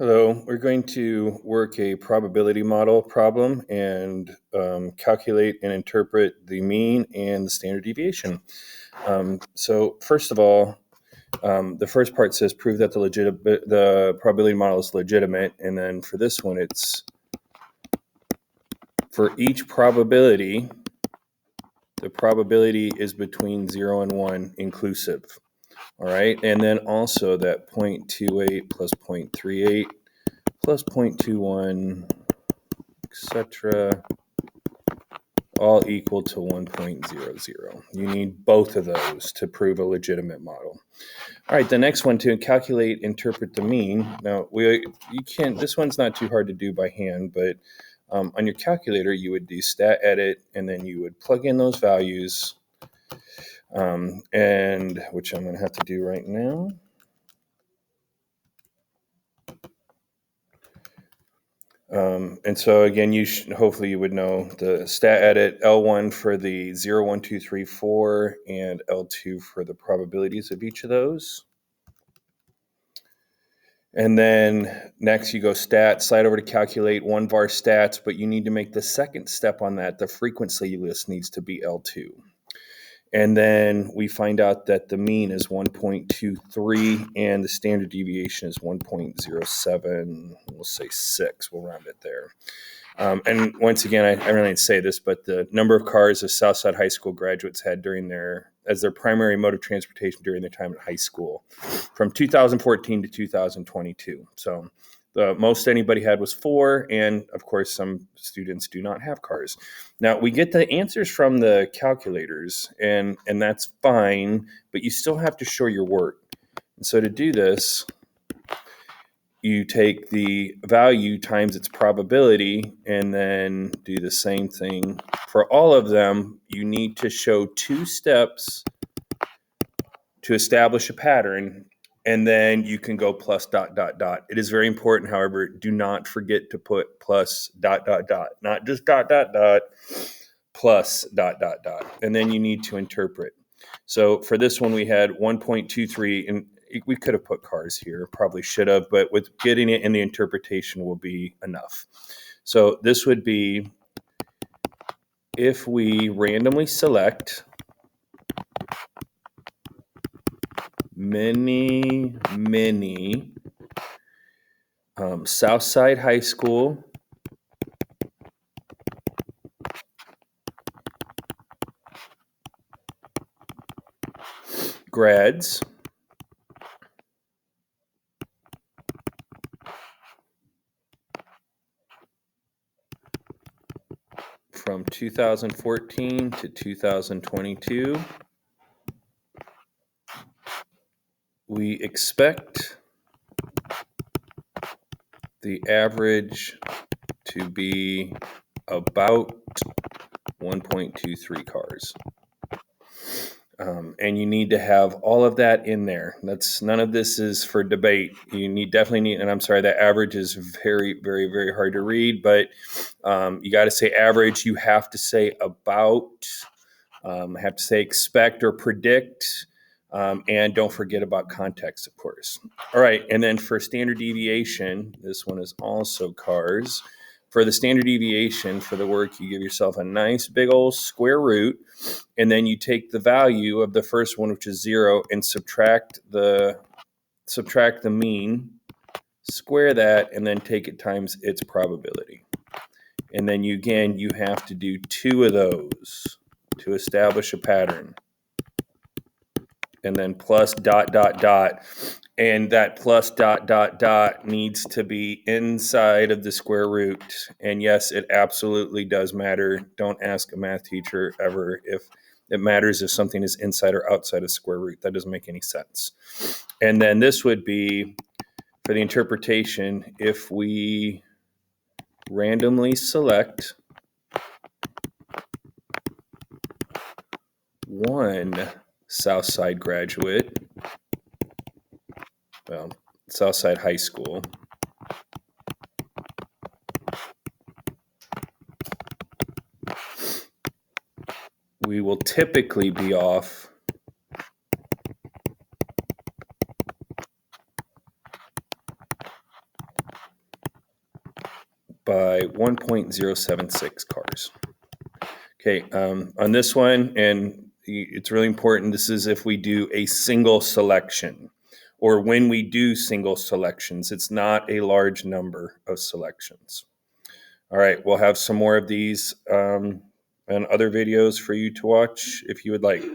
Hello, we're going to work a probability model problem and calculate and interpret the mean and the standard deviation. So first of all, the first part says prove that the probability model is legitimate. And then for this one, it's for each probability, the probability is between 0 and 1 inclusive. All right, and then also that 0.28 plus 0.38 plus 0.21, etc., all equal to 1.00. You need both of those to prove a legitimate model. All right, the next one, to calculate, interpret the mean. Now, this one's not too hard to do by hand, but on your calculator, you would do stat edit, and then you would plug in those values, and which I'm going to have to do right now. And so again, hopefully you would know the stat edit L1 for the 0, 1, 2, 3, 4, and L2 for the probabilities of each of those. And then next you go stat, slide over to calculate one var stats, but you need to make the second step on that. The frequency list needs to be L2. And then we find out that the mean is 1.23 and the standard deviation is 1.07, we'll say 6, we'll round it there. And once again, I really didn't say this, but the number of cars of Southside High School graduates had as their primary mode of transportation during their time at high school from 2014 to 2022. So the most anybody had was 4, and of course, some students do not have cars. Now, we get the answers from the calculators, and that's fine, but you still have to show your work. And so to do this, you take the value times its probability and then do the same thing. For all of them, you need to show 2 steps to establish a pattern, and then you can go plus ... It is very important, however, do not forget to put plus ... not just ... plus ... And then you need to interpret. So for this one, we had 1.23, and we could have put cars here, probably should have, but with getting it in the interpretation will be enough. So this would be if we randomly select many Southside High School grads from 2014 to 2022, we expect the average to be about 1.23 cars. And you need to have all of that in there. None of this is for debate. You definitely need, and I'm sorry, that average is very, very, very hard to read, but you got to say average. You have to say about, have to say expect or predict, and don't forget about context, of course. All right, and then for standard deviation, this one is also cars. For the standard deviation for the work, you give yourself a nice big old square root, and then you take the value of the first one, which is 0, and subtract the mean, square that, and then take it times its probability. And then you have to do 2 of those to establish a pattern. And then plus ... And that plus ... needs to be inside of the square root. And yes, it absolutely does matter. Don't ask a math teacher ever if it matters if something is inside or outside of square root. That doesn't make any sense. And then this would be for the interpretation if we randomly select one Southside graduate, Southside High School, we will typically be off by 1.076 cars. Okay, on this one, and it's really important, this is if we do a single selection, or when we do single selections. It's not a large number of selections. All right, we'll have some more of these and other videos for you to watch if you would like.